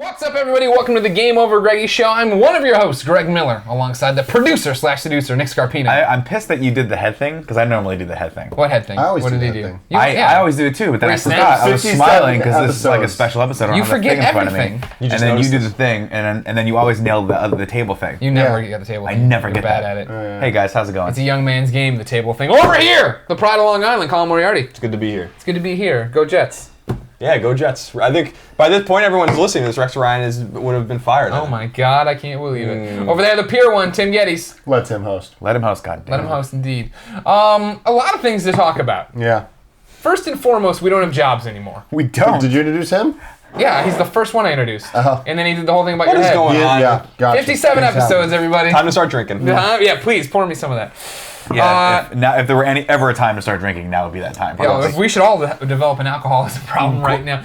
What's up, everybody? Welcome to the GameOverGreggy show. I'm one of your hosts, Greg Miller, alongside the producer/seducer, Nick Scarpino. I'm pissed that you did the head thing, because I normally do the head thing. What head thing? I always what do did the he head do? thing. I always do it too, but then I forgot. I was smiling because this is like a special episode. I don't You have the forget thing in front everything. of me. And then you do the thing, and then you always nail the table thing. You never get the table thing. I never You're get bad that. at it. Hey guys, how's it going? It's a young man's game, the table thing. Over here! The pride of Long Island, Colin Moriarty. It's good to be here. It's good to be here. Go Jets. Yeah, go Jets. I think by this point, everyone's listening to this. Rex Ryan would have been fired. Oh my God, I can't believe it. Over there, the Pier one, Tim Gettys. Let Tim host. Let him host, goddamn. Let him host, indeed. A lot of things to talk about. Yeah. First and foremost, we don't have jobs anymore. We don't. Did you introduce him? Yeah, he's the first one I introduced. Uh-huh. And then he did the whole thing about What your is head. going on? Yeah, gotcha. 57 episodes, everybody. Time to start drinking. Yeah, please, pour me some of that. Yeah, if there were ever a time to start drinking, now would be that time. Yeah, we should all develop an alcoholism problem right now.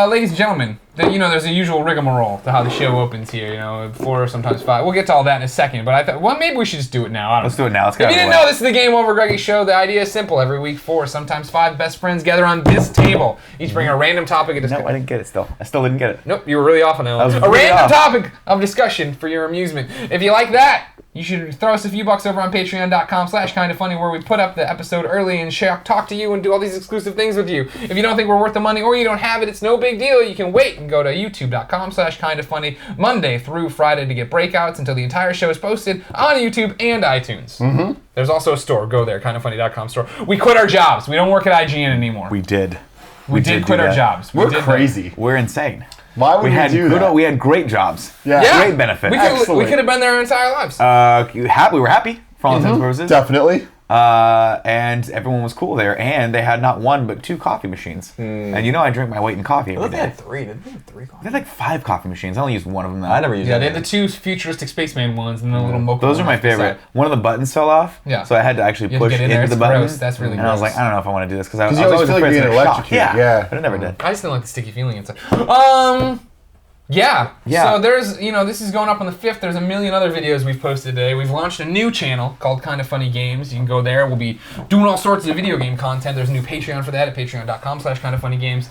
Ladies and gentlemen, there's a usual rigmarole to how the show opens here. 4 or sometimes 5. We'll get to all that in a second, but I thought, well, maybe we should just do it now. Let's do it now. Let's If you didn't know, this is the Game Over Greggy show. The idea is simple. Every week, 4, sometimes 5 best friends gather on this table. Each bring a random topic of discussion. No, I didn't get it still. I still didn't get it. Nope, you were really off on that one. A random topic of discussion for your amusement. If you like that, you should throw us a few bucks over on patreon.com/kindafunny, where we put up the episode early and talk to you and do all these exclusive things with you. If you don't think we're worth the money or you don't have it, it's no big deal. You can wait and go to youtube.com/kindafunny Monday through Friday to get breakouts until the entire show is posted on YouTube and iTunes. Mm-hmm. There's also a store. Go there, kindafunny.com store. We quit our jobs. We don't work at IGN anymore. We did. We did quit our jobs. We're crazy. We're insane. Why would we do that? We had great jobs. Yeah. Great benefit. We could have been there our entire lives. We were happy for all intents and purposes. Definitely. And everyone was cool there, and they had not 1 but 2 coffee machines. And I drink my weight in coffee every They day. had 3. Didn't they have 3 coffee? They had like 5 coffee machines. I only used 1 of them. Though. I never used Yeah, that. they had the 2 futuristic spaceman ones and the little mocha. Those are my favorite. One of the buttons fell off, so I had to actually push into the button. Gross. That's really and gross. I was like, I don't know if I want to do this because I was you always always feel like afraid being it's gonna shock. electrocuted. Yeah, but it never did. I just don't like the sticky feeling inside. Yeah. So there's, this is going up on the 5th. There's a million other videos we've posted today. We've launched a new channel called Kinda Funny Games. You can go there. We'll be doing all sorts of video game content. There's a new Patreon for that at patreon.com/kindafunnygames.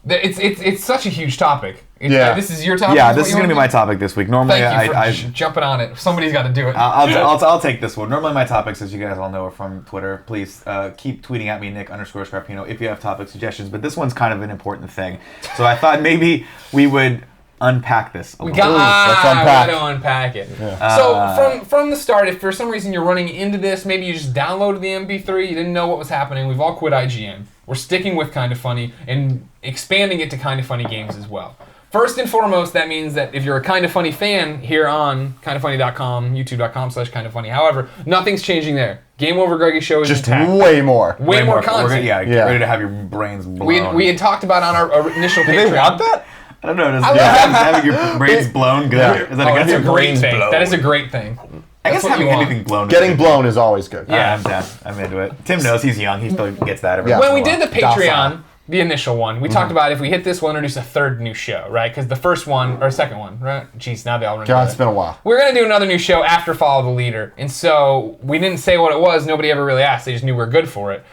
It's such a huge topic. This is your topic. Yeah, this is going to be my topic this week. Normally, Thank you for jumping on it. Somebody's got to do it. I'll take this one. Normally, my topics, as you guys all know, are from Twitter. Please keep tweeting at me, Nick_Scarpino, if you have topic suggestions. But this one's kind of an important thing. So I thought maybe we would unpack this a little bit. Let's unpack. We gotta unpack it. Yeah. So from the start, if for some reason you're running into this, maybe you just downloaded the MP3, you didn't know what was happening. We've all quit IGN. We're sticking with Kinda Funny and expanding it to Kinda Funny Games as well. First and foremost, that means that if you're a Kinda Funny fan here on kindafunny.com, youtube.com/kindafunny, however, nothing's changing there. Game Over Greggy show is just intact. way more. Way more content. Get ready to have your brains blown. We had talked about on our initial Patreon. Did they want that? I don't know. Having your brains blown good? Yeah. Is that That's a great brains thing. blown. That is a great thing. I guess That's what having you want. anything blown. Getting blown is always good. Yeah. I'm down. I'm into it. Tim knows he's young. He still gets that every Yeah. once When in we a did the while. Patreon, the initial one, we talked about if we hit this, we'll introduce a 3rd new show, right? Because the first one, or second one, right? Jeez, now they all run God, together. it's been a while. We're going to do another new show after Follow the Leader. And so we didn't say what it was. Nobody ever really asked. They just knew we were good for it.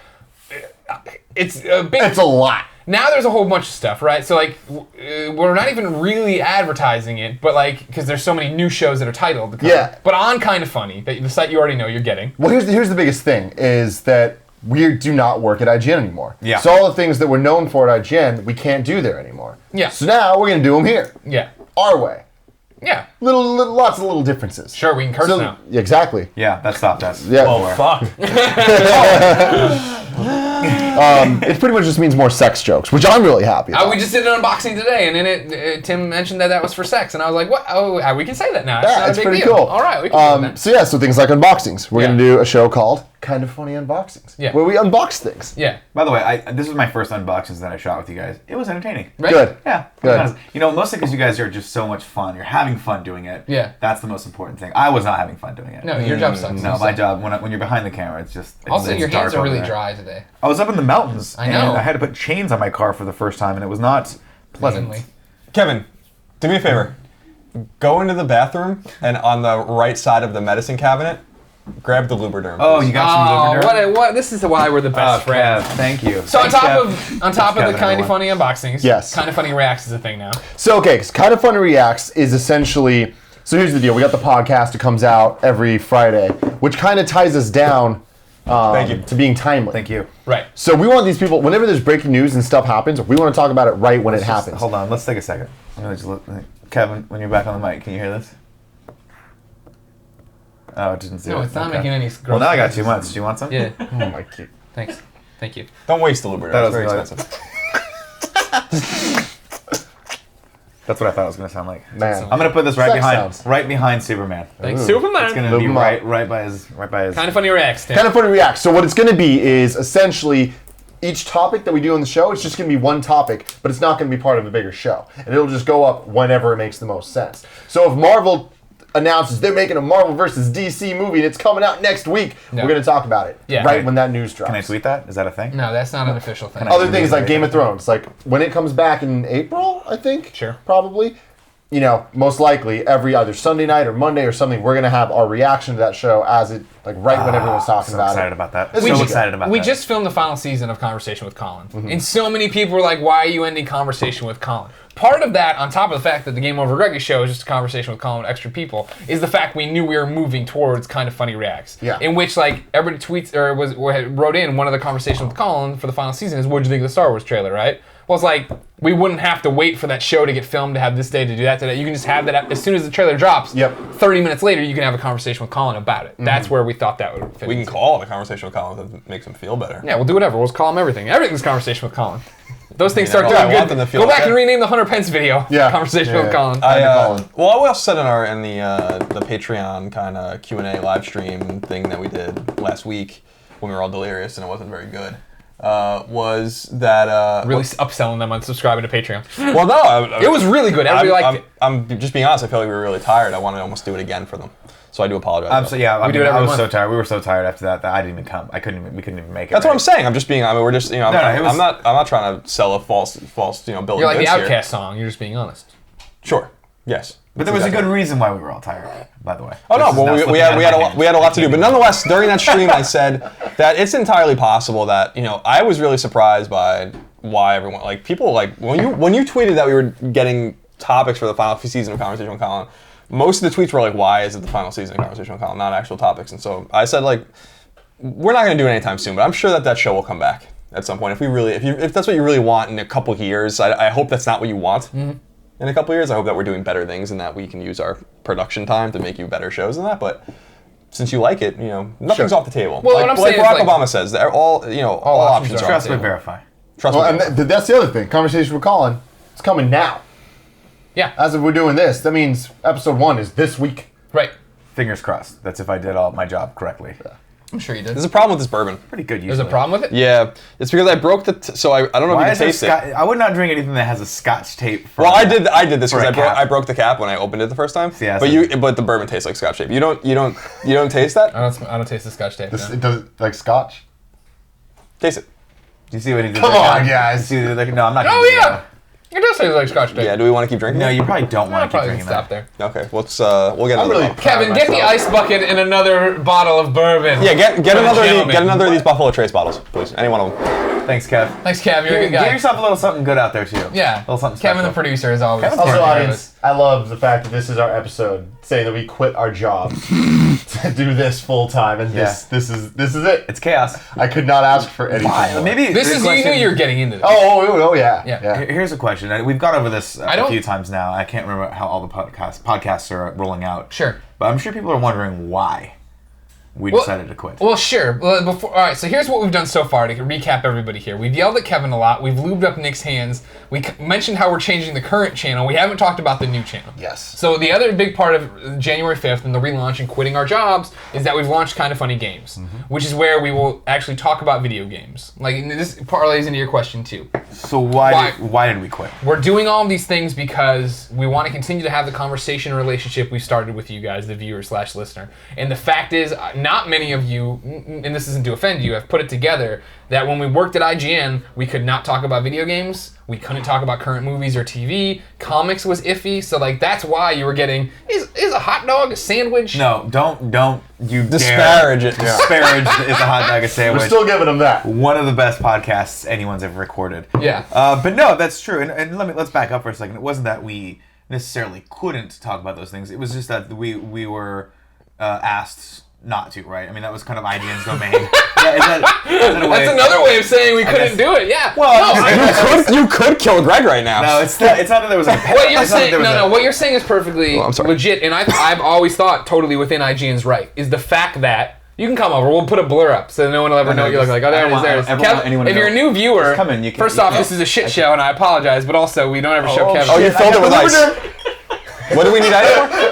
It's a big... It's a lot. Now there's a whole bunch of stuff, right? So, we're not even really advertising it, but, because there's so many new shows that are titled. Yeah. But on Kinda Funny, the site you already know you're getting. Well, here's the biggest thing, is that we do not work at IGN anymore. Yeah. So all the things that we're known for at IGN, we can't do there anymore. Yeah. So now we're going to do them here. Yeah. Our way. Yeah. Lots of little differences. Sure, we can curse now. Exactly. Yeah, that stopped us. Yeah. Oh, fuck. It pretty much just means more sex jokes, which I'm really happy about. We just did an unboxing today, and in it, Tim mentioned that was for sex, and I was like, "What? Oh, we can say that now. It's not a It's big pretty deal. cool. All right, we can do that." So things like unboxings. We're Yeah. going to do a show called Kinda Funny Unboxings, Yeah. where we unbox things. Yeah. By the way, this was my first unboxings that I shot with you guys. It was entertaining. Right? Good. Yeah. Good. Because, mostly because you guys are just so much fun. You're having fun doing it. Yeah. That's the most important thing. I was not having fun doing it. No, your job sucks. No, my job, when you're behind the camera, it's just... Also, it's your hands dark are over really there. dry today. I was up in the mountains. I know. And I had to put chains on my car for the first time, and it was not pleasant. Pleasantly. Kevin, do me a favor. Go into the bathroom, and on the right side of the medicine cabinet, Grab the Lubriderm. Oh, you got some Lubriderm? What? This is why we're the best friends. Kev, thank you. So Thanks, on Kev. top of the Kevin, Kind of everyone. Funny unboxings, Yes. Kind of Funny Reacts is a thing now. So, okay, because Kind of Funny Reacts is essentially... So here's the deal. We got the podcast. It comes out every Friday, which kind of ties us down Thank you. to being timely. Thank you. Right. So we want these people, whenever there's breaking news and stuff happens, we want to talk about it right when it happens. Hold on, let's take a second. I'm gonna just look. Kevin, when you're back on the mic, can you hear this? Oh, it didn't do it. No, it's not Okay. making any gross Well, now I got noises. too much. Do you want some? Yeah. Oh my God. Thanks. Thank you. Don't waste the Lubriderm. That It's very was expensive. That's what I thought it was gonna sound like. Man. I'm gonna put this Sex sounds. right behind Superman. Thanks, Ooh. Superman. It's gonna be Lubriderm. right by his. Kind of Funny Reacts. Tim. Kind of Funny Reacts. So what it's going to be is essentially each topic that we do on the show, it's just going to be one topic, but it's not going to be part of a bigger show. And it'll just go up whenever it makes the most sense. So if Marvel announces they're making a Marvel versus DC movie and it's coming out next week, No. we're going to talk about it Yeah. right Right. when that news drops. Can I tweet that? Is that a thing? No, that's not an official thing. Other things like Game of Thrones, like when it comes back in April, I think. Sure. Probably. You know, most likely every either Sunday night or Monday or something, we're gonna have our reaction to that show as it like right when everyone's talking So about excited it. about that. It's So really excited about We that. just filmed the final season of Conversation with Colin. Mm-hmm. And so many people were like, why are you ending Conversation with Colin? Part of that, on top of the fact that the GameOverGreggy show is just a conversation with Colin with extra people, is the fact we knew we were moving towards Kind of Funny Reacts. Yeah. In which, like, everybody tweets, or wrote in one of the conversations with Colin for the final season is, what'd you think of the Star Wars trailer, right? Well, it's like, we wouldn't have to wait for that show to get filmed to have this day to do that today. You can just have that as soon as the trailer drops. Yep. 30 minutes later, you can have a conversation with Colin about it. That's where we thought that would fit. We can into. call it a conversation with Colin that makes him feel better. Yeah, we'll do whatever. We'll just call him everything. Everything's Conversation with Colin. Those things I mean, start I doing want good. them to feel Go back okay. and rename the Hunter Pence video. Yeah. Conversation Yeah, with yeah. Colin. Colin. Well, we also said in the Patreon kind of Q&A live stream thing that we did last week when we were all delirious and it wasn't very good. Was that Really upselling them on subscribing to Patreon. well, no, It was really good. Everybody liked it. I'm just being honest. I feel like we were really tired. I want to almost do it again for them. So I do apologize. I'm so yeah. We do it every I was month. so tired. We were so tired after that I didn't even come. We couldn't even make it. That's what right? I'm saying. I'm just being. I mean, we're just. You know, it was- I'm not trying to sell a false. You know, bill You're of like the goods here. Outcast song. You're just being honest. Sure. Yes. But there was a good reason why we were all tired. By the way. Oh no! This is Well, not we slipping had out we of had my hands. we had a lot to do, but nonetheless, during that stream, I said that it's entirely possible that I was really surprised by why everyone people when you tweeted that we were getting topics for the final season of Conversation with Colin. Most of the tweets were like, "Why is it the final season of Conversation with Colin, not actual topics?" And so I said we're not going to do it anytime soon, but I'm sure that show will come back at some point if that's what you really want in a couple years. I hope that's not what you want. Mm-hmm. In a couple years, I hope that we're doing better things and that we can use our production time to make you better shows than that. But since you like it, nothing's off the table. Well, what I'm like saying is, Barack Obama says, they're all options are on Trust the but table. verify. Trust Well, me. and that's the other thing. Conversation with Colin. It's coming now. Yeah. As if we're doing this, that means episode 1 is this week. Right. Fingers crossed. That's if I did all my job correctly. I'm sure you did. There's a problem with this bourbon. Pretty good. There's Usually. a problem with it? Yeah, it's because I broke the. So I don't know Why if is you there can taste it. I would not drink anything that has a Scotch tape. For Well, I did this for because a cap. I broke the cap when I opened it the first time. Yeah, but the bourbon tastes like Scotch tape. You don't taste that? I don't taste the Scotch tape. This, no. it does like Scotch. Taste it. Do you see what he did? Come there, on, Kevin? guys. Do you see no, I'm not. gonna Oh do yeah. It does taste like Scotch tape. Yeah. Do we want to keep drinking? that. No, you probably don't I'll want to keep probably drinking stop that. there. Okay. We'll get I'm another really bottle. Kevin, get the ice bucket and another bottle of bourbon. Yeah, get For the another gentleman. of these Buffalo Trace bottles, please. Any one of them. Thanks, Kev. Thanks, Kev. You're a good Give guy. yourself a little something good out there too. Yeah. A little something Kevin, the special. producer, is always. Kevin's Also, taking care of audience, I love the fact that this is our episode saying that we quit our jobs to do this full time, and this is it. It's chaos. I could not ask for anything more. Maybe it. This is you knew you were getting into this. Oh yeah. Yeah. Here's a question. We've gone over this a don't- few times now. I can't remember how all the podcasts are rolling out. Sure. But I'm sure people are wondering why we decided to quit. Well, sure. Well, all right, so here's what we've done so far to recap everybody here. We've yelled at Kevin a lot. We've lubed up Nick's hands. We mentioned how we're changing the current channel. We haven't talked about the new channel. Yes. So the other big part of January 5th and the relaunch and quitting our jobs is that we've launched Kind of Funny Games, which is where we will actually talk about video games. Like, this parlays into your question, too. So why did we quit? We're doing all of these things because we want to continue to have the conversation and relationship we started with you guys, the viewer/listener. And the fact is, not many of you, and this isn't to offend you, have put it together that when we worked at IGN, we could not talk about video games. We couldn't talk about current movies or TV. Comics was iffy, so like that's why you were getting is a hot dog a sandwich? No, don't you Disparage dare it. disparage is a hot dog a sandwich. We're still giving them that. One of the best podcasts anyone's ever recorded. Yeah. But no, that's true. And let's back up for a second. It wasn't that we necessarily couldn't talk about those things. It was just that we were asked not to, right? I mean, that was kind of IGN's domain. Yeah, is that a way? That's another way of saying we couldn't do it. Yeah. Well, you could kill Greg right now. No, it's not that there was a... What you're saying, what you're saying is perfectly I'm sorry. legit, and I've always thought totally within IGN's right, is the fact that you can come over, we'll put a blur up so no one will ever know what you look like. Oh, there it is, there it is. Kev, if you're a new viewer, first off, this is a shit show, and I apologize, but also, we don't ever show Kevin. Oh, you filled it with ice. What do we need ice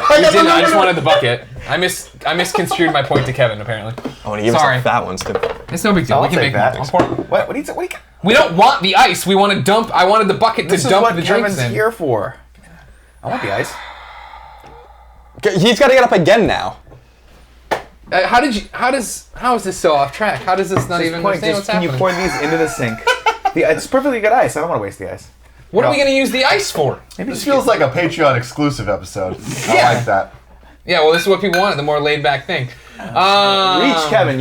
for? You didn't, I just wanted the bucket. I misconstrued my point to Kevin, apparently. Oh, and he gave us some fat ones, too. It's no big deal. I'll We can take make that. more. What do you got? We don't want the ice. We want to dump. I wanted the bucket to dump the drinks Kevin's in. here for. I want the ice. He's got to get up again now. How is this so off track? How does this not even understand what's Can happening? you pour these into the sink? It's perfectly good ice. I don't want to waste the ice. What are we going to use the ice for? This feels like a Patreon exclusive episode. Yeah. I like that. Yeah, well, this is what people wanted, the more laid back thing. Reach, Kevin.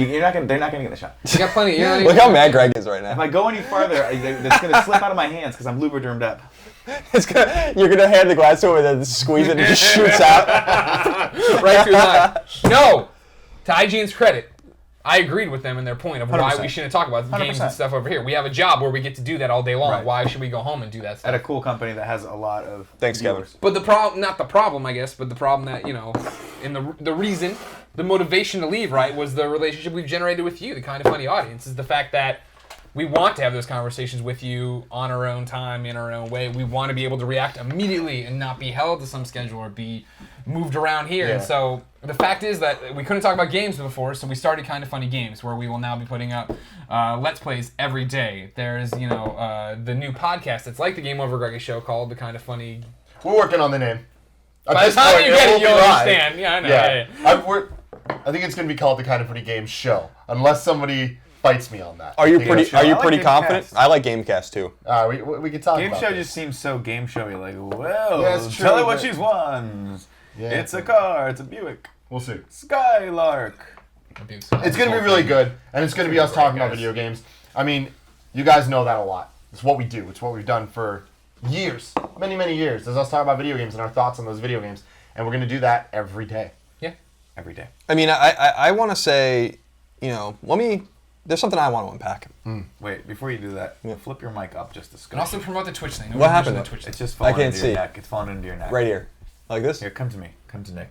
They're not gonna get the shot. You got plenty. You're not Look how mad Greg is right If now. I go any farther, it's gonna slip out of my hands because I'm lubridermed up. You're going to hand the glass over and then squeeze it and it just shoots out. right through that. No! To IGN's credit, I agreed with them in their point of why 100%. we shouldn't talk about the games and 100%. stuff over here. We have a job where we get to do that all day long. Right. Why should we go home and do that stuff? At a cool company that has a lot of Thanks, Kevin. viewers. But the problem, not the problem, I guess, but the problem that, and the reason, the motivation to leave, right, was the relationship we've generated with you, the Kind of Funny audience, is the fact that we want to have those conversations with you on our own time, in our own way. We want to be able to react immediately and not be held to some schedule or be moved around here. Yeah. And so the fact is that we couldn't talk about games before, so we started Kind of Funny Games, where we will now be putting up Let's Plays every day. There's, the new podcast that's like the GameOverGreggy show called the Kind of Funny. We're working on the name. By the time you get it, you'll understand. Yeah, I know. Yeah. Yeah. I think it's going to be called the Kind of Funny Games show, unless somebody fights me on that. Are you I think pretty? it's- Are you I pretty like confident? Gamecast. I like Gamecast too. we could talk Game about show this. just seems so game showy. Like, well, Yeah, it's tell true, her what but- she's won. Yeah. It's a car. It's a Buick. We'll see. Skylark. It's going to be really good, and it's going to be us talking about video games. I mean, you guys know that a lot. It's what we do. It's what we've done for years, many, many years. Is us talking about video games and our thoughts on those video games, and we're going to do that every day. Yeah. Every day. I mean, I want to say, there's something I want to unpack. Wait, before you do that, flip your mic up just a And also scotch. promote the Twitch thing. What happened? The Twitch thing. It's just falling can't into see. your neck. It's falling into your neck. Right here. Like this? Here, come to me. Come to Nick.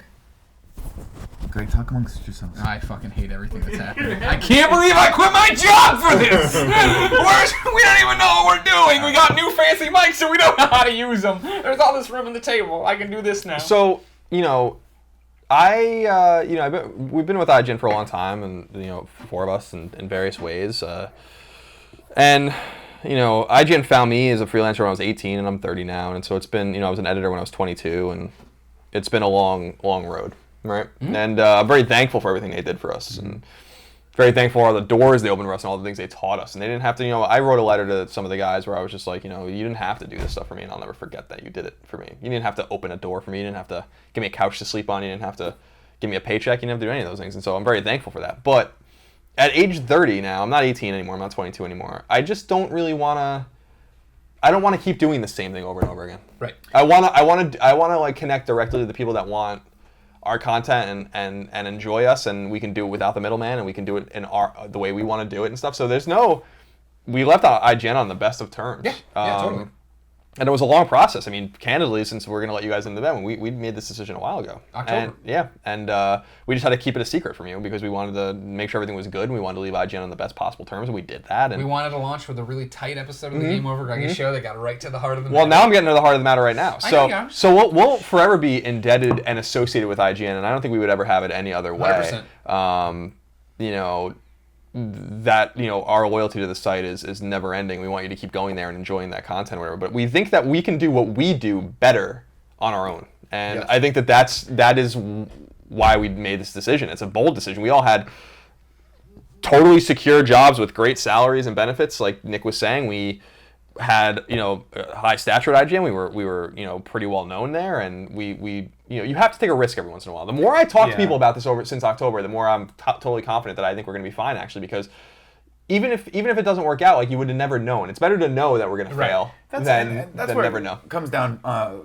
Greg, talk amongst yourselves. I fucking hate everything that's happening. I can't believe I quit my job for this! We don't even know what we're doing! We got new fancy mics, so we don't know how to use them. There's all this room in the table. I can do this now. So, we've been with IGN for a long time, and, four of us in various ways. IGN found me as a freelancer when I was 18, and I'm 30 now, and so it's been, I was an editor when I was 22, and it's been a long, long road, right? Mm-hmm. And I'm very thankful for everything they did for us, and very thankful for all the doors they opened for us and all the things they taught us. And they didn't have to, I wrote a letter to some of the guys where I was just like, you didn't have to do this stuff for me, and I'll never forget that you did it for me. You didn't have to open a door for me. You didn't have to give me a couch to sleep on. You didn't have to give me a paycheck. You didn't have to do any of those things. And so I'm very thankful for that. But at age 30 now, I'm not 18 anymore. I'm not 22 anymore. I just don't really want to. I don't want to keep doing the same thing over and over again. Right. I want to like connect directly to the people that want our content and enjoy us, and we can do it without the middleman, and we can do it in the way we want to do it and stuff. So we left IGN on the best of terms. Yeah, totally. And it was a long process. I mean, candidly, since we're going to let you guys into the bed, we made this decision a while ago. October. And we just had to keep it a secret from you because we wanted to make sure everything was good, and we wanted to leave IGN on the best possible terms, and we did that. And we wanted to launch with a really tight episode of the GameOverGreggy show that got right to the heart of the matter. well, now I'm getting to the heart of the matter right now. I know you are. So we'll forever be indebted and associated with IGN, and I don't think we would ever have it any other way. 100%. That our loyalty to the site is never ending. We want you to keep going there and enjoying that content or whatever. But we think that we can do what we do better on our own, and Yes. I think that is why we made this decision. It's a bold decision. We all had totally secure jobs with great salaries and benefits. Like Nick was saying, we had high stature at IGN. We were pretty well known there, and we you have to take a risk every once in a while. The more I talk to people about this since October, the more I'm totally confident that I think we're going to be fine, actually, because even if it doesn't work out, like, you would have never known. It's better to know that we're going to fail than where never know. It comes down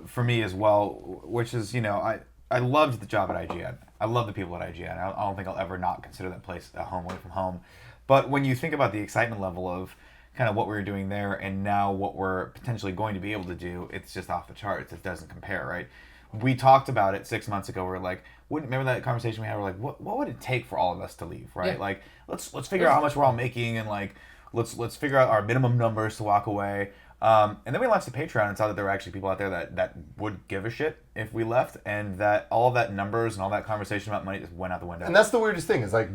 for me as well, which is, I loved the job at IGN. I love the people at IGN. I don't think I'll ever not consider that place a home away from home. But when you think about the excitement level of kind of what we were doing there and now what we're potentially going to be able to do, it's just off the charts. It doesn't compare, right? We talked about it 6 months ago. We're like, remember that conversation we had? We're like, what would it take for all of us to leave, right? Yeah. Like, let's figure out how much we're all making, and like, let's figure out our minimum numbers to walk away. And then we launched the Patreon and saw that there were actually people out there that would give a shit if we left, and that all of that numbers and all that conversation about money just went out the window. And that's the weirdest thing, is like,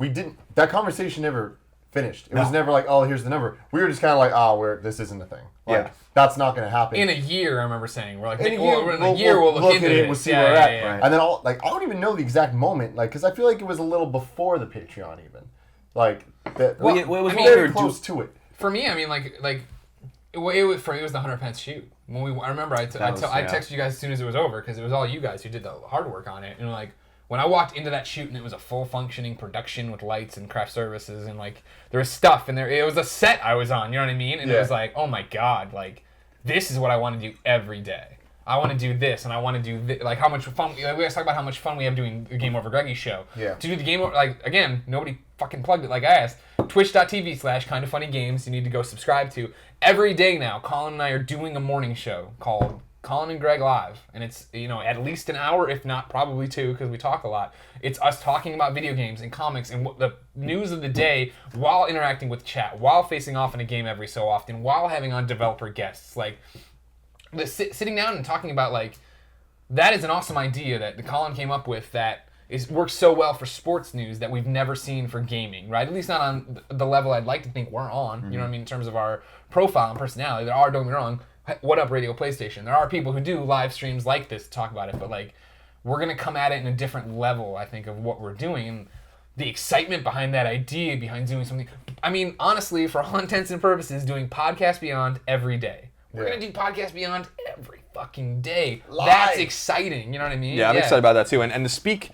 that conversation never finished. It was never like, oh, here's the number. We were just kind of like, this isn't a thing. Like, that's not going to happen. In a year, I remember saying, we're like, in a year, we'll look into it. We'll see where we're at. Right. And then I don't even know the exact moment, like, because I feel like it was a little before the Patreon even. Like, it was very close to it. For me, I mean, it was the 100 pence shoot. I remember I texted you guys as soon as it was over, because it was all you guys who did the hard work on it. And like, when I walked into that shoot and it was a full functioning production with lights and craft services, and like, there was stuff, and it was a set I was on, you know what I mean? And it was like, oh my God, like, this is what I want to do every day. I want to do this, and I want to do this. Like, how much fun, we always talk about how much fun we have doing the GameOverGreggy show. Yeah. To do the game, like, again, nobody fucking plugged it like I asked. Twitch.tv/kindoffunnygames, you need to go subscribe to. Every day now, Colin and I are doing a morning show called Colin and Greg Live, and it's, at least an hour, if not probably two, because we talk a lot. It's us talking about video games and comics and the news of the day, while interacting with chat, while facing off in a game every so often, while having on developer guests. Like, sitting down and talking about, like, that is an awesome idea that the Colin came up with that works so well for sports news that we've never seen for gaming, right? At least not on the level I'd like to think we're on, you know what I mean, in terms of our profile and personality. There are, don't get me wrong, What Up Radio PlayStation. There are people who do live streams like this to talk about it, but like, we're going to come at it in a different level, I think, of what we're doing. And the excitement behind that idea, behind doing something. I mean, honestly, for all intents and purposes, doing Podcast Beyond every day. We're going to do Podcast Beyond every fucking day. Live. That's exciting, you know what I mean? Yeah, I'm excited about that too. And to speak,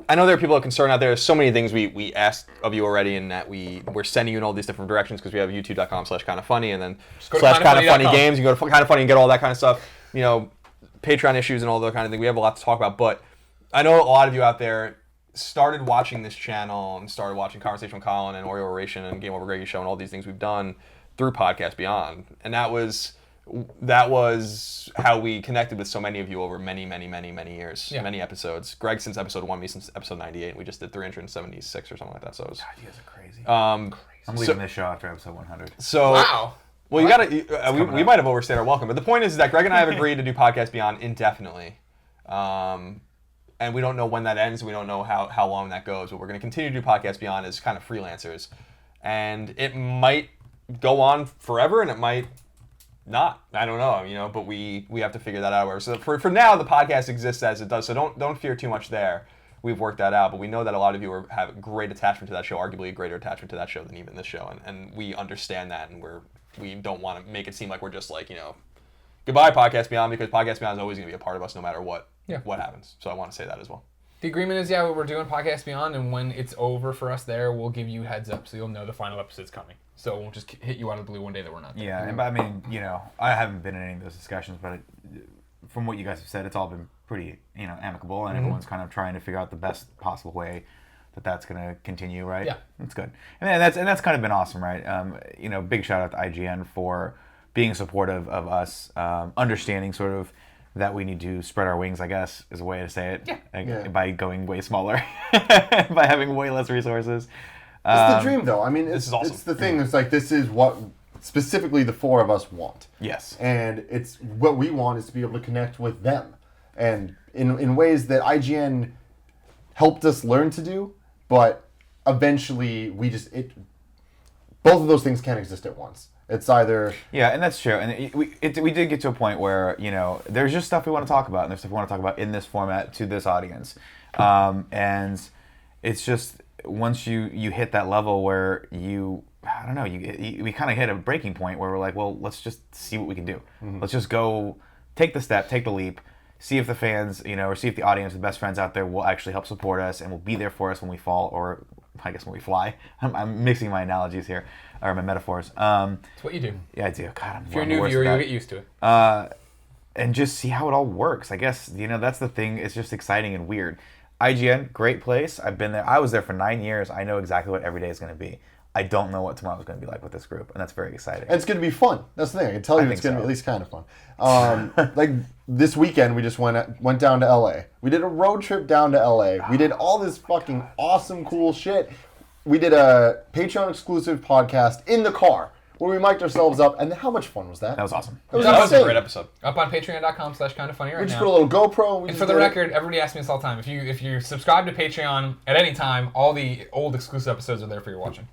I know there are people that are concerned out there. There's so many things we asked of you already, and that we're sending you in all these different directions, because we have youtube.com/kindoffunny, and then /kindoffunnygames. You go to Kind of Funny and get all that kind of stuff. Patreon issues and all that kind of thing. We have a lot to talk about, but I know a lot of you out there started watching this channel and started watching Conversation with Colin and Oreo Oration and GameOverGreggy Show and all these things we've done through Podcast Beyond, and that was how we connected with so many of you over many, many, many, many years, many episodes. Greg since episode 1, me since episode 98. We just did 376 or something like that. So it was, God, you guys are crazy. I'm leaving this show after episode 100. So wow. Well, we might have overstayed our welcome, but the point is that Greg and I have agreed to do Podcast Beyond indefinitely, and we don't know when that ends. We don't know how long that goes, but we're going to continue to do Podcast Beyond as kind of freelancers, and it might go on forever, and it might not. I don't know, but we have to figure that out. So for now, the podcast exists as it does, so don't fear too much there. We've worked that out, but we know that a lot of you have great attachment to that show, arguably a greater attachment to that show than even this show, and we understand that, and we don't want to make it seem like we're just like, goodbye Podcast Beyond, because Podcast Beyond is always going to be a part of us no matter what happens. So I want to say that as well. The agreement is, we're doing Podcast Beyond, and when it's over for us there, we'll give you heads up so you'll know the final episode's coming. So it won't just hit you out of the blue one day that we're not there. Yeah, and I mean, I haven't been in any of those discussions, but from what you guys have said, it's all been pretty, amicable, and everyone's kind of trying to figure out the best possible way that's going to continue, right? Yeah. That's good. And that's kind of been awesome, right? Big shout out to IGN for being supportive of us, understanding sort of that we need to spread our wings, I guess, is a way to say it, by going way smaller, by having way less resources. It's the dream, though. I mean, this is awesome. It's the thing. It's like, this is what specifically the four of us want. Yes. And it's what we want is to be able to connect with them. And in ways that IGN helped us learn to do, but eventually both of those things can't exist at once. It's either... Yeah, and that's true. And we did get to a point where, there's just stuff we want to talk about, and there's stuff we want to talk about in this format to this audience. And it's just... once you hit that level where I don't know, we kind of hit a breaking point where we're like, well, let's just see what we can do. Let's just go take the step, take the leap, see if the fans, or see if the audience, the best friends out there will actually help support us and will be there for us when we fall, or I guess when we fly. I'm mixing my analogies here, or my metaphors. That's what you do. Yeah, I do. God, if you're a new viewer, you'll get used to it. And just see how it all works. I guess, that's the thing. It's just exciting and weird. IGN, great place. I've been there. I was there for 9 years. I know exactly what every day is going to be. I don't know what tomorrow's going to be like with this group, and that's very exciting. And it's going to be fun. That's the thing. I can tell you it's going to be at least kind of fun. Like this weekend, we just went down to LA. We did a road trip down to LA. We did all this fucking awesome, cool shit. We did a Patreon exclusive podcast in the car where we mic'd ourselves up, and how much fun was that? That was awesome. That was a great episode. Up on patreon.com/kindoffunny right now. We just put a little GoPro. And for the record, everybody asks me this all the time. If you subscribe to Patreon at any time, all the old exclusive episodes are there for your watching.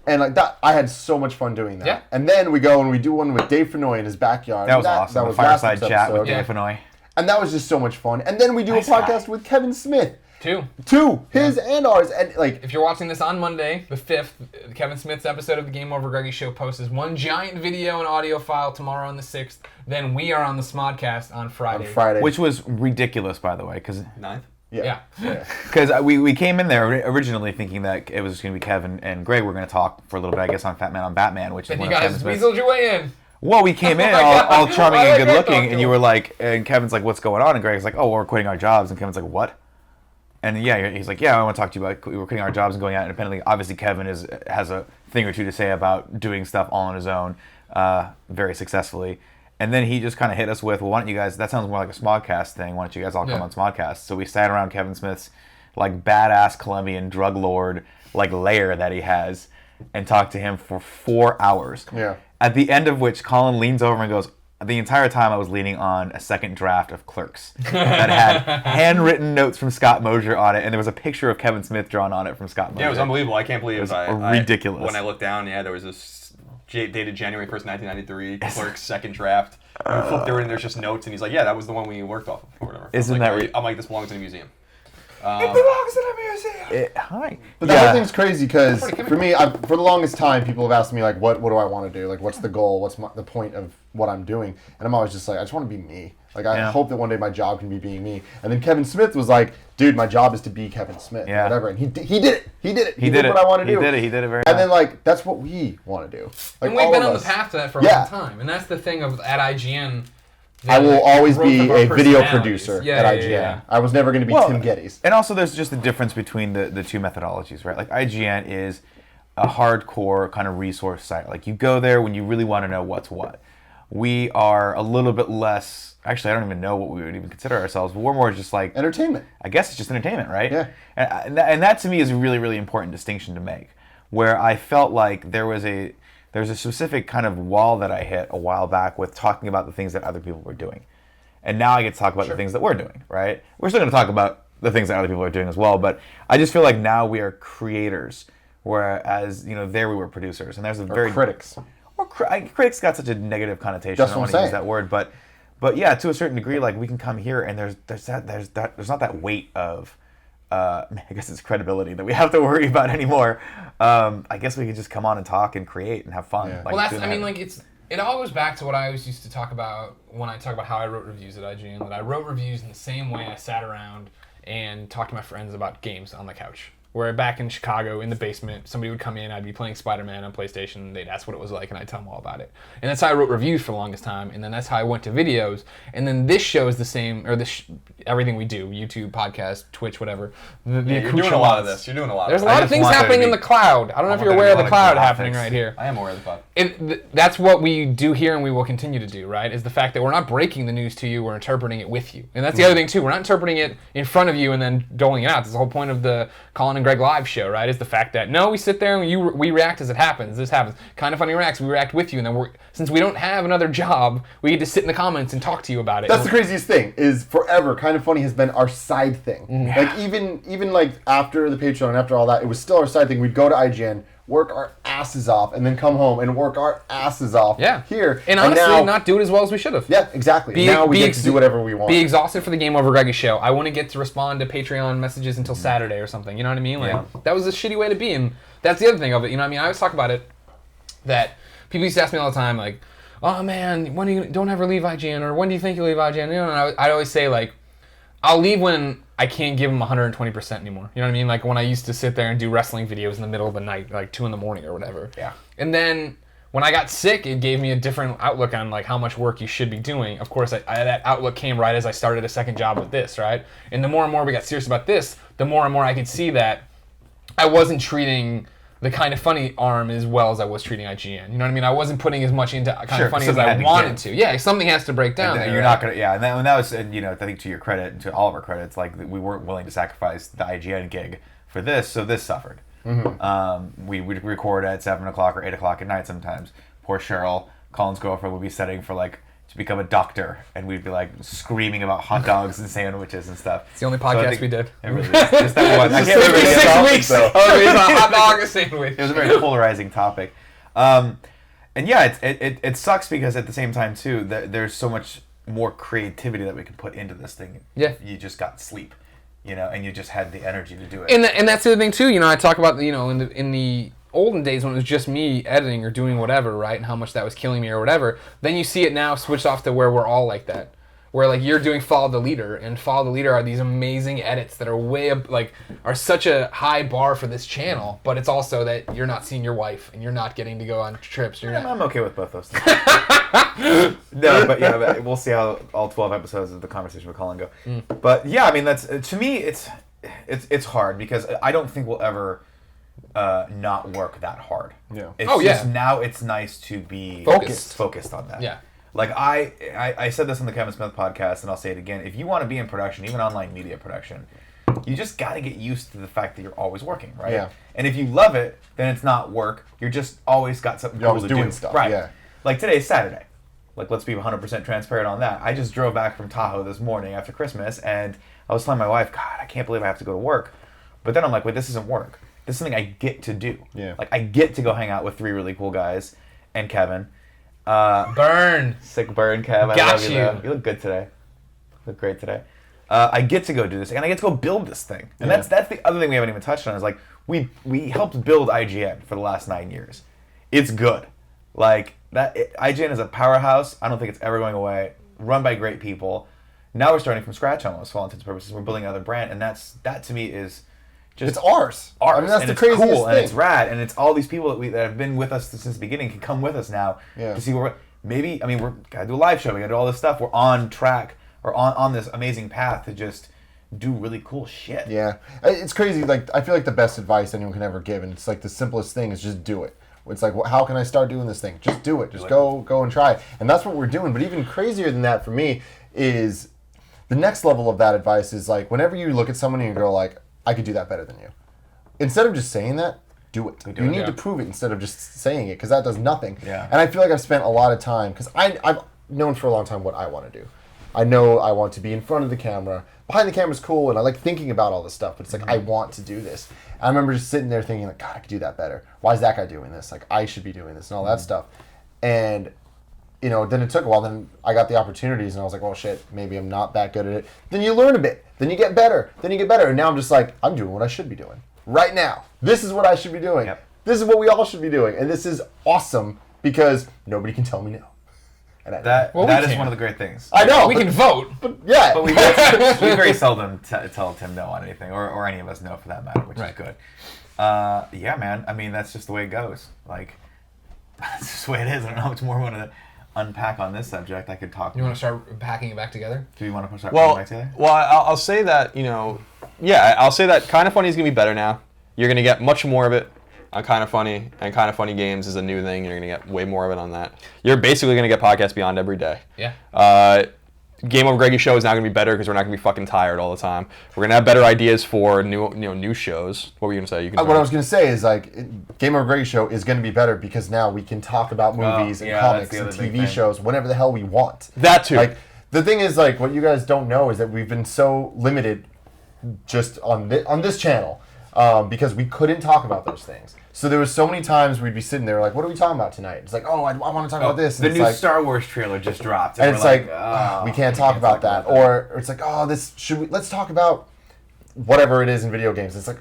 And like that, I had so much fun doing that. Yeah. And then we go and we do one with Dave Fenoy in his backyard. That was awesome. That was fireside last chat with episode. Dave Fenoy. And that was just so much fun. And then we do a podcast with Kevin Smith. Two, his and ours. And like, if you're watching this on Monday, the 5th, Kevin Smith's episode of the GameOverGreggy show posts as one giant video and audio file tomorrow on the 6th. Then we are on the Smodcast on Friday. Which was ridiculous, by the way, because 9th. Yeah. Because we came in there originally thinking that it was going to be Kevin and Greg were going to talk for a little bit, I guess, on Fat Man on Batman, which is And one you of guys Kevin's weaseled your way in. Well, we came in all charming and good looking, and you were like, and Kevin's like, what's going on? And Greg's like, oh, we're quitting our jobs. And Kevin's like, what? And yeah, he's like, yeah, I want to talk to you about we're quitting our jobs and going out independently. Obviously, Kevin has a thing or two to say about doing stuff all on his own, very successfully. And then he just kind of hit us with, well, why don't you guys, that sounds more like a Smodcast thing. Why don't you guys all come on Smodcast? So we sat around Kevin Smith's like badass Colombian drug lord like lair that he has and talked to him for 4 hours. Yeah. At the end of which Colin leans over and goes, the entire time I was leaning on a second draft of Clerks that had handwritten notes from Scott Mosier on it, and there was a picture of Kevin Smith drawn on it from Scott Mosier. Yeah, it was unbelievable. I can't believe it was ridiculous. When I looked down, there was this dated January 1st, 1993, Clerks second draft. And we flipped through it, and there's just notes, and he's like, yeah, that was the one we worked off of, or whatever. Isn't that I'm like, this belongs in a museum. It belongs in a museum. Hi. But the whole thing's crazy because for me, for the longest time, people have asked me like, what do I want to do? Like, what's the goal? What's the point of what I'm doing? And I'm always just like, I just want to be me. Like, I hope that one day my job can be being me. And then Kevin Smith was like, dude, my job is to be Kevin Smith. Yeah. Whatever. And he did it. He did what I want to do. He did it very well. And then like, that's what we want to do. Like, and we've been on the path to that for a long time. And that's the thing at IGN. I will always be a video producer at IGN. Yeah. I was never going to be Tim Gettys. And also, there's just a difference between the two methodologies, right? Like, IGN is a hardcore kind of resource site. Like, you go there when you really want to know what's what. We are a little bit less... Actually, I don't even know what we would even consider ourselves, but we're more just like... Entertainment. I guess it's just entertainment, right? Yeah. And that, to me, is a really, really important distinction to make, where I felt like there's a specific kind of wall that I hit a while back with talking about the things that other people were doing. And now I get to talk about the things that we're doing, right? We're still going to talk about the things that other people are doing as well, but I just feel like now we are creators, whereas, there we were producers. And there's a very... critics. Critics got such a negative connotation. That's I don't want to use that word, but yeah, to a certain degree, like, we can come here and there's not that weight of... I guess it's credibility that we have to worry about anymore. I guess we could just come on and talk and create and have fun. Yeah. Well, it all goes back to what I always used to talk about when I talk about how I wrote reviews at IGN, that I wrote reviews in the same way I sat around and talked to my friends about games on the couch. Where back in Chicago, in the basement, somebody would come in, I'd be playing Spider-Man on PlayStation, they'd ask what it was like, and I'd tell them all about it. And that's how I wrote reviews for the longest time, and then that's how I went to videos. And then this show is the same, or everything we do, YouTube, podcast, Twitch, whatever. You're doing a lot of this. There's a lot of things happening in the cloud. I don't know if you're aware of the cloud happening right here. I am aware of the cloud. That's what we do here, and we will continue to do, right? Is the fact that we're not breaking the news to you, we're interpreting it with you. And that's the other thing, too. We're not interpreting it in front of you and then doling it out. That's the whole point of the Colin and Greg live show, right? Is the fact that, no, we sit there and we react as it happens. This happens. Kind of Funny reacts, we react with you, and then since we don't have another job, we get to sit in the comments and talk to you about it. That's the craziest thing, is forever Kind of Funny has been our side thing. Like, even like after the Patreon and after all that, it was still our side thing. We'd go to IGN, work our asses off, and then come home and work our asses off here. And honestly, now, not do it as well as we should have. Yeah, exactly. Now we get to do whatever we want. Be exhausted for the GameOverGreggy show. I wouldn't get to respond to Patreon messages until Saturday or something. You know what I mean? Like that was a shitty way to be, and that's the other thing of it. You know what I mean? I always talk about it that people used to ask me all the time, like, "Oh man, when are you don't ever leave IGN?" or "When do you think you'll leave IGN?" You know, and I'd always say like, I'll leave when I can't give them 120% anymore. You know what I mean? Like when I used to sit there and do wrestling videos in the middle of the night, like 2 a.m. or whatever. Yeah. And then when I got sick, it gave me a different outlook on like how much work you should be doing. Of course, that outlook came right as I started a second job with this, right? And the more and more we got serious about this, the more and more I could see that I wasn't treating the Kind of Funny arm as well as I was treating IGN. You know what I mean? I wasn't putting as much into Kind of Funny as I wanted to. Yeah, something has to break down. You're not gonna. Yeah, and that was, you know, I think to your credit, to all of our credits, like we weren't willing to sacrifice the IGN gig for this, so this suffered. We would record at 7 o'clock or 8 o'clock at night sometimes. Poor Cheryl, Colin's girlfriend, would be studying for like to become a doctor, and we'd be like screaming about hot dogs and sandwiches and stuff. It's the only podcast we did. It really is. Just that one. I can't remember 6 weeks. Oh, it was a hot dog and sandwich. It was a very polarizing topic, and yeah, it sucks because at the same time too, there's so much more creativity that we can put into this thing. Yeah, you just got sleep, you know, and you just had the energy to do it. And that's the other thing too. You know, I talk about, you know, in the olden days when it was just me editing or doing whatever, right, and how much that was killing me or whatever. Then you see it now switched off to where we're all like that, where like you're doing Follow the Leader, and Follow the Leader are these amazing edits that are way up, like are such a high bar for this channel, but it's also that you're not seeing your wife and you're not getting to go on trips. I'm okay with both those things. No, but yeah, but we'll see how all 12 episodes of the conversation with Colin go. But yeah, I mean, that's to me, it's hard because I don't think we'll ever not work that hard. Yeah. It's now it's nice to be focused on that. Yeah. Like I said this on the Kevin Smith podcast, and I'll say it again. If you want to be in production, even online media production, you just got to get used to the fact that you're always working, right? Yeah. And if you love it, then it's not work. You're just always got something cool to doing do. Stuff. Right. Yeah. Like today's Saturday. Like, let's be 100% transparent on that. I just drove back from Tahoe this morning after Christmas, and I was telling my wife, God, I can't believe I have to go to work. But then I'm like, wait, this isn't work. This is something I get to do. Yeah. Like, I get to go hang out with 3 really cool guys and Kevin. Burn. Sick burn, Kev. I Got love you. you. You look good today. You look great today. I get to go do this thing, and I get to go build this thing. And that's the other thing we haven't even touched on is, like, we helped build IGN for the last 9 years. It's good. Like, IGN is a powerhouse. I don't think it's ever going away. Run by great people. Now we're starting from scratch almost, for all intents and purposes. We're building another brand, and that to me is just... It's ours. I mean, that's and the it's craziest cool, thing. and it's rad, and it's all these people that have been with us since the beginning can come with us now to see where maybe, I mean, we're gotta do a live show, we gotta do all this stuff. We're on track, or on this amazing path to just do really cool shit. Yeah. It's crazy. Like, I feel like the best advice anyone can ever give, and it's like the simplest thing, is just do it. It's like, well, how can I start doing this thing? Just do it. Just go and try. And that's what we're doing. But even crazier than that for me is the next level of that advice is like, whenever you look at someone and you go like, I could do that better than you. Instead of just saying that, do it. You need to prove it instead of just saying it, because that does nothing. Yeah. And I feel like I've spent a lot of time, because I've known for a long time what I want to do. I know I want to be in front of the camera. Behind the camera's cool, and I like thinking about all this stuff, but it's like, I want to do this. And I remember just sitting there thinking, like, God, I could do that better. Why is that guy doing this? Like, I should be doing this and all that stuff. And, you know, then it took a while. Then I got the opportunities, and I was like, well, shit, maybe I'm not that good at it. Then you learn a bit. Then you get better. Then you get better. And now I'm just like, I'm doing what I should be doing. Right now. This is what I should be doing. Yep. This is what we all should be doing. And this is awesome, because nobody can tell me no. And That is one of the great things. I know. We can vote. But yeah. But we very seldom tell Tim no on anything, or any of us no for that matter, which is good. Yeah, man. I mean, that's just the way it goes. Like, that's just the way it is. I don't know how much more we want to unpack on this subject. I could talk. You want to start packing it back together? Do you want to start packing it back together? Well, I'll say that, you know, I'll say that Kind of Funny is going to be better now. You're going to get much more of it on Kind of Funny, and Kind of Funny Games is a new thing. You're going to get way more of it on that. You're basically going to get Podcast Beyond every day. Yeah. GameOverGreggy show is now going to be better because we're not going to be fucking tired all the time. We're going to have better ideas for new shows. What were you going to say? What I was going to say is, like, GameOverGreggy show is going to be better because now we can talk about movies and comics and TV shows whenever the hell we want. That too. Like, the thing is, like, what you guys don't know is that we've been so limited just on this channel because we couldn't talk about those things. So there was so many times we'd be sitting there like, what are we talking about tonight? It's like, oh, I want to talk about this. And The it's new like, Star Wars trailer just dropped. and we're it's like, oh, we can't talk about that. Or it's like, oh, let's talk about whatever it is in video games. It's like,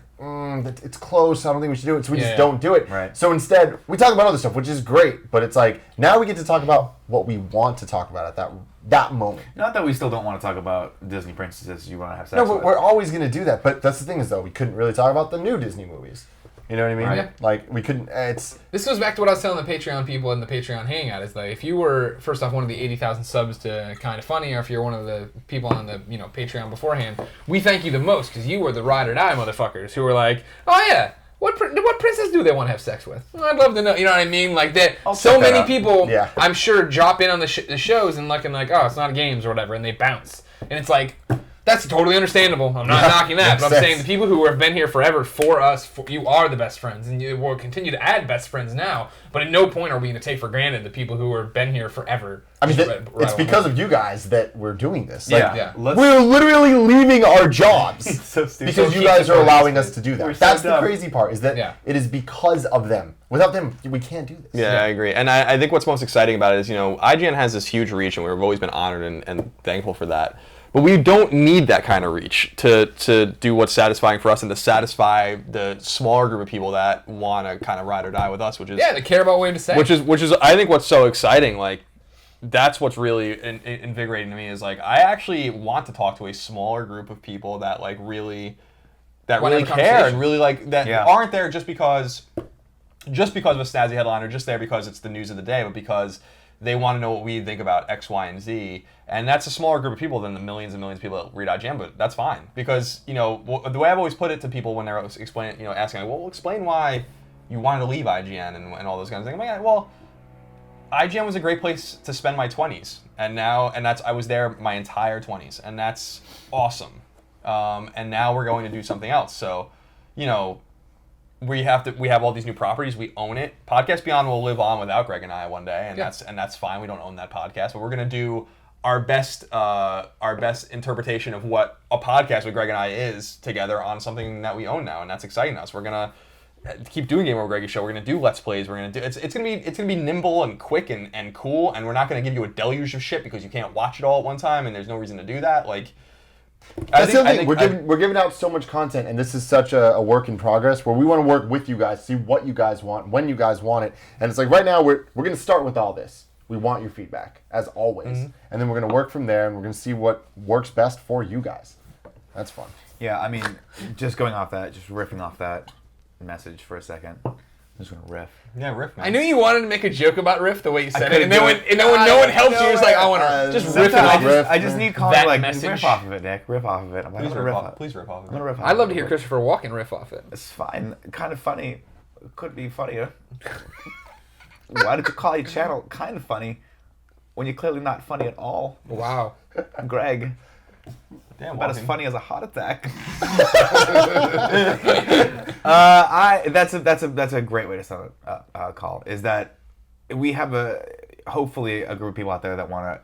it's close. I don't think we should do it. So we just don't do it. Right. So instead, we talk about other stuff, which is great. But it's like, now we get to talk about what we want to talk about at that moment. Not that we still don't want to talk about Disney princesses you want to have sex No, with. but we're always going to do that. But that's the thing is, though, we couldn't really talk about the new Disney movies. You know what I mean? Right. Like, we couldn't, This goes back to what I was telling the Patreon people in the Patreon Hangout, is that if you were, first off, one of the 80,000 subs to Kind of Funny, or if you're one of the people on the Patreon beforehand, we thank you the most, because you were the ride or die motherfuckers who were like, oh yeah, what princess do they want to have sex with? Well, I'd love to know, you know what I mean? Like, that. So many people, I'm sure, drop in on the shows and looking like, oh, it's not games or whatever, and they bounce. And it's like, that's totally understandable. I'm not knocking that, but I'm saying the people who have been here forever for us, you are the best friends, and you will continue to add best friends now. But at no point are we going to take for granted the people who have been here forever. I mean, it's because of you guys that we're doing this. Like, Yeah. We're literally leaving our jobs so stupid. because you guys are allowing us to do that. We're so That's the dumb. crazy part, is that it is because of them. Without them, we can't do this. Yeah, I agree. And I think what's most exciting about it is, IGN has this huge reach, and we've always been honored and thankful for that. But we don't need that kind of reach to do what's satisfying for us and to satisfy the smaller group of people that want to kind of ride or die with us, which is they care about what we have to say. Which is I think what's so exciting. Like, that's what's really invigorating to me, is like, I actually want to talk to a smaller group of people that like really care and really like that aren't there just because of a snazzy headline or just there because it's the news of the day, but because they want to know what we think about X, Y, and Z. And that's a smaller group of people than the millions and millions of people that read IGN, but that's fine. Because, the way I've always put it to people when they're explaining, asking, well, explain why you wanted to leave IGN and all those kinds of things. I'm like, well, IGN was a great place to spend my 20s. I was there my entire 20s. And that's awesome. And now we're going to do something else. So, we have all these new properties. We own it. Podcast Beyond will live on without Greg and I one day, and that's fine. We don't own that podcast, but we're gonna do our best interpretation of what a podcast with Greg and I is together on something that we own now, and that's exciting us. We're gonna keep doing GameOverGreggy show. We're gonna do Let's Plays. We're gonna do it's gonna be nimble and quick and cool, and we're not gonna give you a deluge of shit because you can't watch it all at one time, and there's no reason to do that. Like. That's the thing. We're giving out so much content, and this is such a work in progress where we want to work with you guys, see what you guys want, when you guys want it. And it's like right now we're going to start with all this. We want your feedback, as always. And then we're going to work from there, and we're going to see what works best for you guys. That's fun. Yeah, I mean, just riffing off that message for a second. I'm just going to riff. Yeah, riff, man. I knew you wanted to make a joke about riff the way you said it, and then when no one helped you, it's like, I want to just riff it off. I just need Colin to message. riff off of it, Nick. Riff off of it. I'm like, Please riff off of it. I'm gonna riff off I'd love to hear Christopher Walken riff off it. It's fine. Kind of funny. Could be funnier. Why did you call your channel Kind of Funny when you're clearly not funny at all? Wow. Greg. Damn, about Walken. as funny as a heart attack. That's a great way to sum it, Call. Is that we have hopefully a group of people out there that want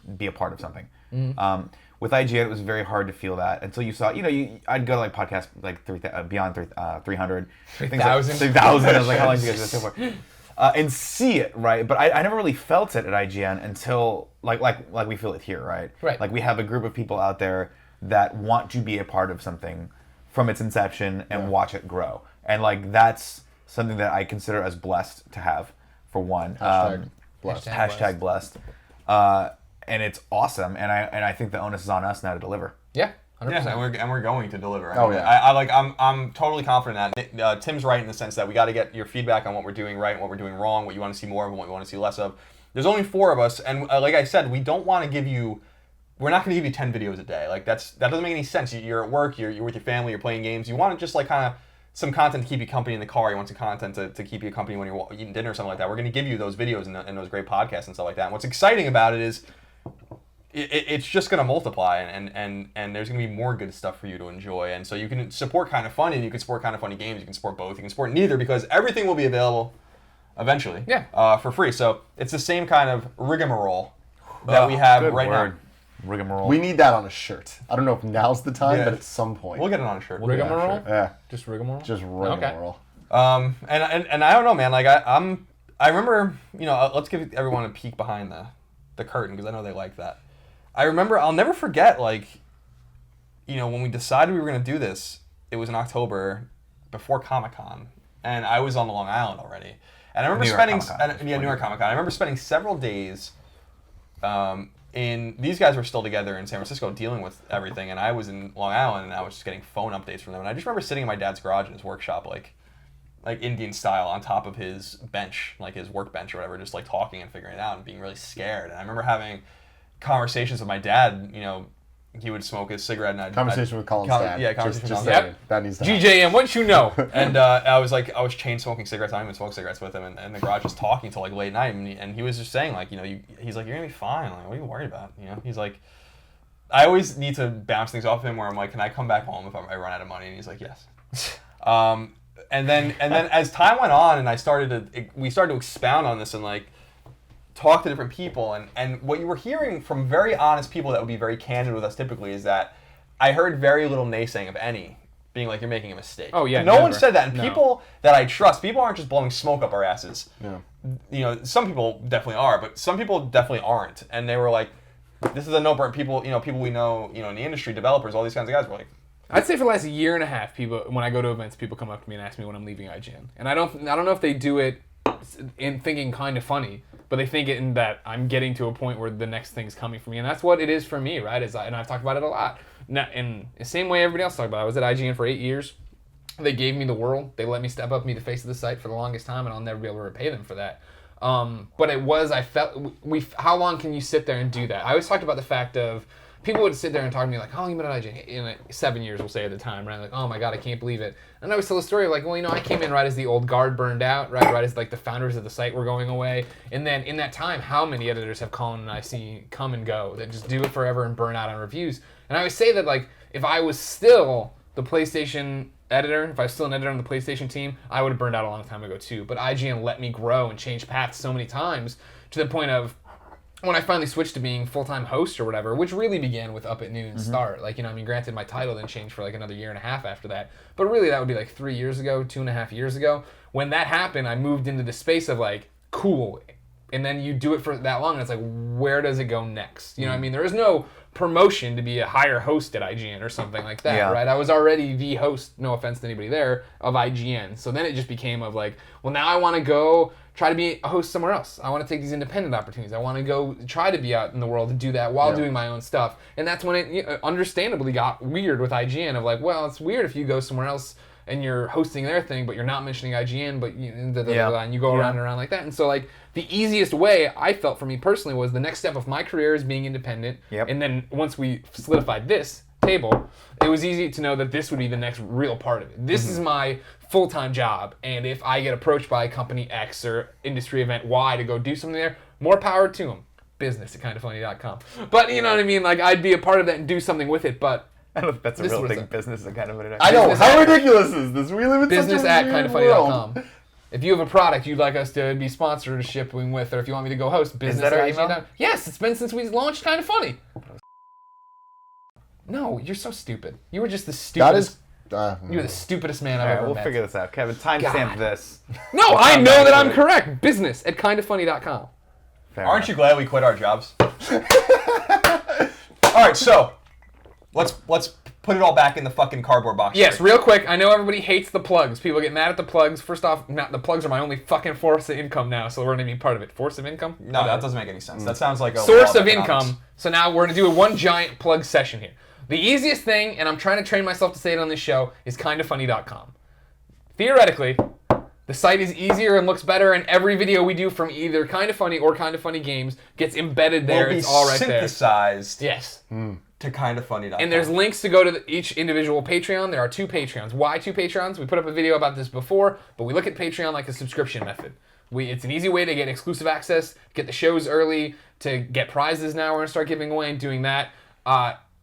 to be a part of something. With IGN, it was very hard to feel that until you saw. I'd go to like podcasts like beyond 300, 3,000. 3,000. I was like, how long do you guys do this for? And see it, right? But I never really felt it at IGN until like we feel it here, right? Right. Like we have a group of people out there that want to be a part of something from its inception and watch it grow. And like that's something that I consider as blessed to have, for one. Blessed. Hashtag blessed. And it's awesome. And I think the onus is on us now to deliver. Yeah. 100%. Yeah, and we're going to deliver. Oh, yeah. I'm totally confident that Tim's right in the sense that we got to get your feedback on what we're doing right and what we're doing wrong, what you want to see more of and what you want to see less of. There's only 4 of us, and like I said, we don't want to give you. We're not going to give you 10 videos a day. Like that doesn't make any sense. You're at work, you're with your family, you're playing games. You want to just like kind of some content to keep you company in the car. You want some content to keep you company when you're eating dinner or something like that. We're going to give you those videos and those great podcasts and stuff like that. And what's exciting about it is. It's just going to multiply, and there's going to be more good stuff for you to enjoy. And so you can support Kind of Funny, and you can support Kind of Funny games. You can support both. You can support neither, because everything will be available eventually for free. So it's the same kind of rigmarole that we have right now. Rigmarole. We need that on a shirt. I don't know if now's the time, Yeah. but at some point. We'll get it on a shirt. Rigmarole? Yeah. Just rigmarole? Just rigmarole. And I don't know, man. Like I remember, let's give everyone a peek behind the curtain because I know they like that. I remember, I'll never forget, like, when we decided we were gonna do this. It was in October, before Comic-Con, and I was on Long Island already. And I remember New York Comic-Con. I remember spending several days. These guys were still together in San Francisco dealing with everything, and I was in Long Island, and I was just getting phone updates from them. And I just remember sitting in my dad's garage in his workshop, like Indian style, on top of his bench, like his workbench or whatever, just like talking and figuring it out and being really scared. And I remember having conversations with my dad. He would smoke his cigarette, and Conversation with Colin's dad. Yeah, conversation with Just Colin's dad. that needs to GJM, what you know? And I was chain smoking cigarettes. I didn't even smoke cigarettes with him, and the garage was talking till like late night, and he was just saying like, he's like, you're gonna be fine. I'm like, what are you worried about? He's like, I always need to bounce things off him where I'm like, can I come back home if I run out of money? And he's like, yes. And then as time went on, and we started to expound on this and like talk to different people, and what you were hearing from very honest people that would be very candid with us typically is that I heard very little naysaying of any, being like, you're making a mistake. Oh yeah, no one said that, and No. people that I trust, people aren't just blowing smoke up our asses. Yeah. Some people definitely are, but some people definitely aren't, and they were like, this is a no-brainer. People we know, in the industry, developers, all these kinds of guys were like, I'd say for the last year and a half, people, when I go to events, people come up to me and ask me when I'm leaving IGN, and I don't know if they do it in thinking kind of funny, but they think it in that I'm getting to a point where the next thing's coming for me, and that's what it is for me, right? And I've talked about it a lot. Now, in the same way everybody else talked about it, I was at IGN for 8 years. They gave me the world. They let me step up and be the face of the site for the longest time, and I'll never be able to repay them for that. But I felt, how long can you sit there and do that? I always talked about the fact of, people would sit there and talk to me like, how long have you been at IGN? In like 7 years, we'll say at the time, right? Like, oh my God, I can't believe it. And I always tell the story of like, well, I came in right as the old guard burned out, right as like the founders of the site were going away. And then in that time, how many editors have Colin and I seen come and go that just do it forever and burn out on reviews? And I always say that like, if I was still the PlayStation editor, if I was still an editor on the PlayStation team, I would have burned out a long time ago too. But IGN let me grow and change paths so many times to the point of, when I finally switched to being full-time host or whatever, which really began with Up at Noon start. Like, granted my title didn't change for like another year and a half after that, but really that would be like 3 years ago, 2.5 years ago. When that happened, I moved into the space of like, cool. And then you do it for that long, and it's like, where does it go next? There is no promotion to be a higher host at IGN or something like that, right? I was already the host, no offense to anybody there, of IGN. So then it just became of like, well, now I want to go try to be a host somewhere else. I want to take these independent opportunities. I want to go try to be out in the world and do that while doing my own stuff. And that's when it understandably got weird with IGN of like, well, it's weird if you go somewhere else and you're hosting their thing, but you're not mentioning IGN, but and you go around and around like that. And so like the easiest way I felt for me personally was the next step of my career is being independent. And then once we solidified this table, it was easy to know that this would be the next real part of it. This is my full-time job, and if I get approached by company X or industry event Y to go do something there, more power to them. Business at kindoffunny.com. But you know what I mean? Like, I'd be a part of that and do something with it, but I don't know if that's a real thing. Business is kind of what it is. I know. How ridiculous is this? We live in business such a at weird kindoffunny.com. world. If you have a product you'd like us to be sponsorshipping with, or if you want me to go host, business that our at email? IGN. Yes, it's been since we launched Kind of Funny. No, you're so stupid. You were just the stupidest. You were the stupidest man I've ever We'll met. figure this out. Kevin, timestamp this. No, I know that I'm correct. Business at kindoffunny.com. Aren't you glad we quit our jobs? All right, so let's put it all back in the fucking cardboard box. Yes, real quick. I know everybody hates the plugs. People get mad at the plugs. First off, the plugs are my only fucking force of income now, so we're going to be part of it. Force of income? No, that doesn't make any sense. That sounds like a source law of economics. income. So now we're going to do a one giant plug session here. The easiest thing, and I'm trying to train myself to say it on this show, is kindoffunny.com. Theoretically, the site is easier and looks better, and every video we do from either Kind of Funny or Kind of Funny Games gets embedded there. It's all right there. Synthesized. Yes. To kindoffunny.com. And there's links to go to each individual Patreon. There are 2 Patreons. Why 2 Patreons? We put up a video about this before, but we look at Patreon like a subscription method. It's an easy way to get exclusive access, get the shows early, to get prizes now. We're going to start giving away and doing that.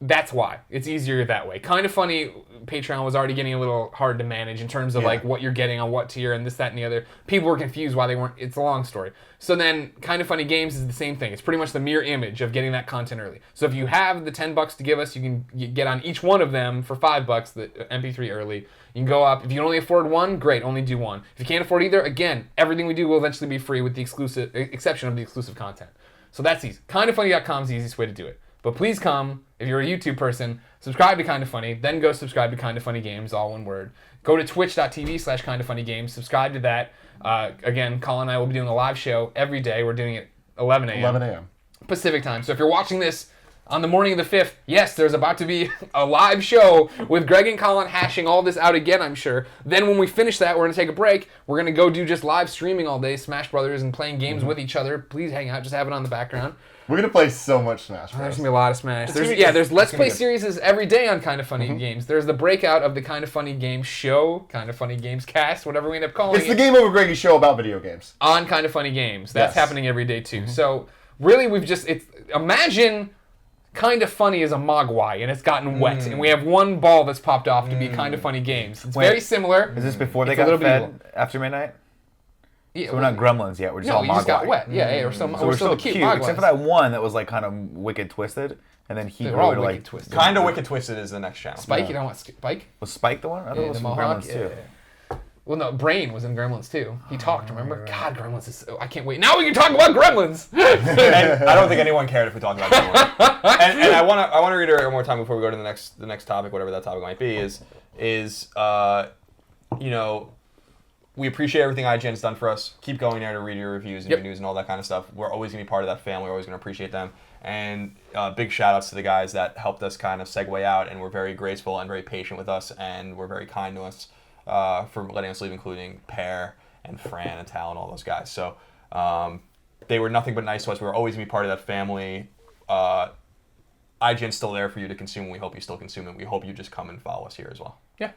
That's why. It's easier that way. Kind of Funny, Patreon was already getting a little hard to manage in terms of like what you're getting on what tier and this, that, and the other. People were confused why they weren't. It's a long story. So then Kind of Funny Games is the same thing. It's pretty much the mirror image of getting that content early. So if you have the $10 to give us, you get on each one of them for $5, the MP3 early. You can go up. If you can only afford one, great, only do one. If you can't afford either, again, everything we do will eventually be free with the exception of the exclusive content. So that's easy. KindofFunny.com is the easiest way to do it. But please come, if you're a YouTube person, subscribe to Kind of Funny, then go subscribe to Kind of Funny Games, all one word. Go to twitch.tv/kindoffunnygames, subscribe to that. Again, Colin and I will be doing a live show every day. We're doing it 11 a.m. 11 a.m. Pacific time. So if you're watching this on the morning of the 5th, yes, there's about to be a live show with Greg and Colin hashing all this out again, I'm sure. Then when we finish that, we're going to take a break. We're going to go do just live streaming all day, Smash Brothers, and playing games with each other. Please hang out. Just have it on the background. We're going to play so much Smash Bros. There's going to be a lot of Smash. There's Let's Play series every day on Kind of Funny Games. There's the breakout of the Kind of Funny Games show, Kind of Funny Games cast, whatever we end up calling it. It's the GameOverGreggy show about video games. On Kind of Funny Games. That's happening every day, too. So, really, imagine Kind of Funny is a Mogwai, and it's gotten wet, and we have one ball that's popped off to be Kind of Funny Games. It's very similar. Is this before they got fed after midnight? Yeah, so we're not gremlins yet. We're just all Mogwai. No, you just got wet. Yeah, so we're still cute. Except for that one that was like kind of wicked twisted, and then he grew to like twisted. Kind of Wicked Twisted is the next channel. Spike, you don't want Spike? Was Spike the one? I thought it was from Gremlins too. Well, no, Brain was in Gremlins too. He talked, remember? Right. God, Gremlins is I can't wait. Now we can talk about Gremlins! And I don't think anyone cared if we talked about Gremlins. and I want to reiterate one more time before we go to the next topic, whatever that topic might be, we appreciate everything IGN's done for us. Keep going there to read your reviews and your news and all that kind of stuff. We're always going to be part of that family. We're always going to appreciate them. And big shout-outs to the guys that helped us kind of segue out and were very graceful and very patient with us and were very kind to us for letting us leave, including Pear and Fran and Tal and all those guys. So they were nothing but nice to us. We were always going to be part of that family. IGN's still there for you to consume. We hope you still consume it. We hope you just come and follow us here as well. Yeah.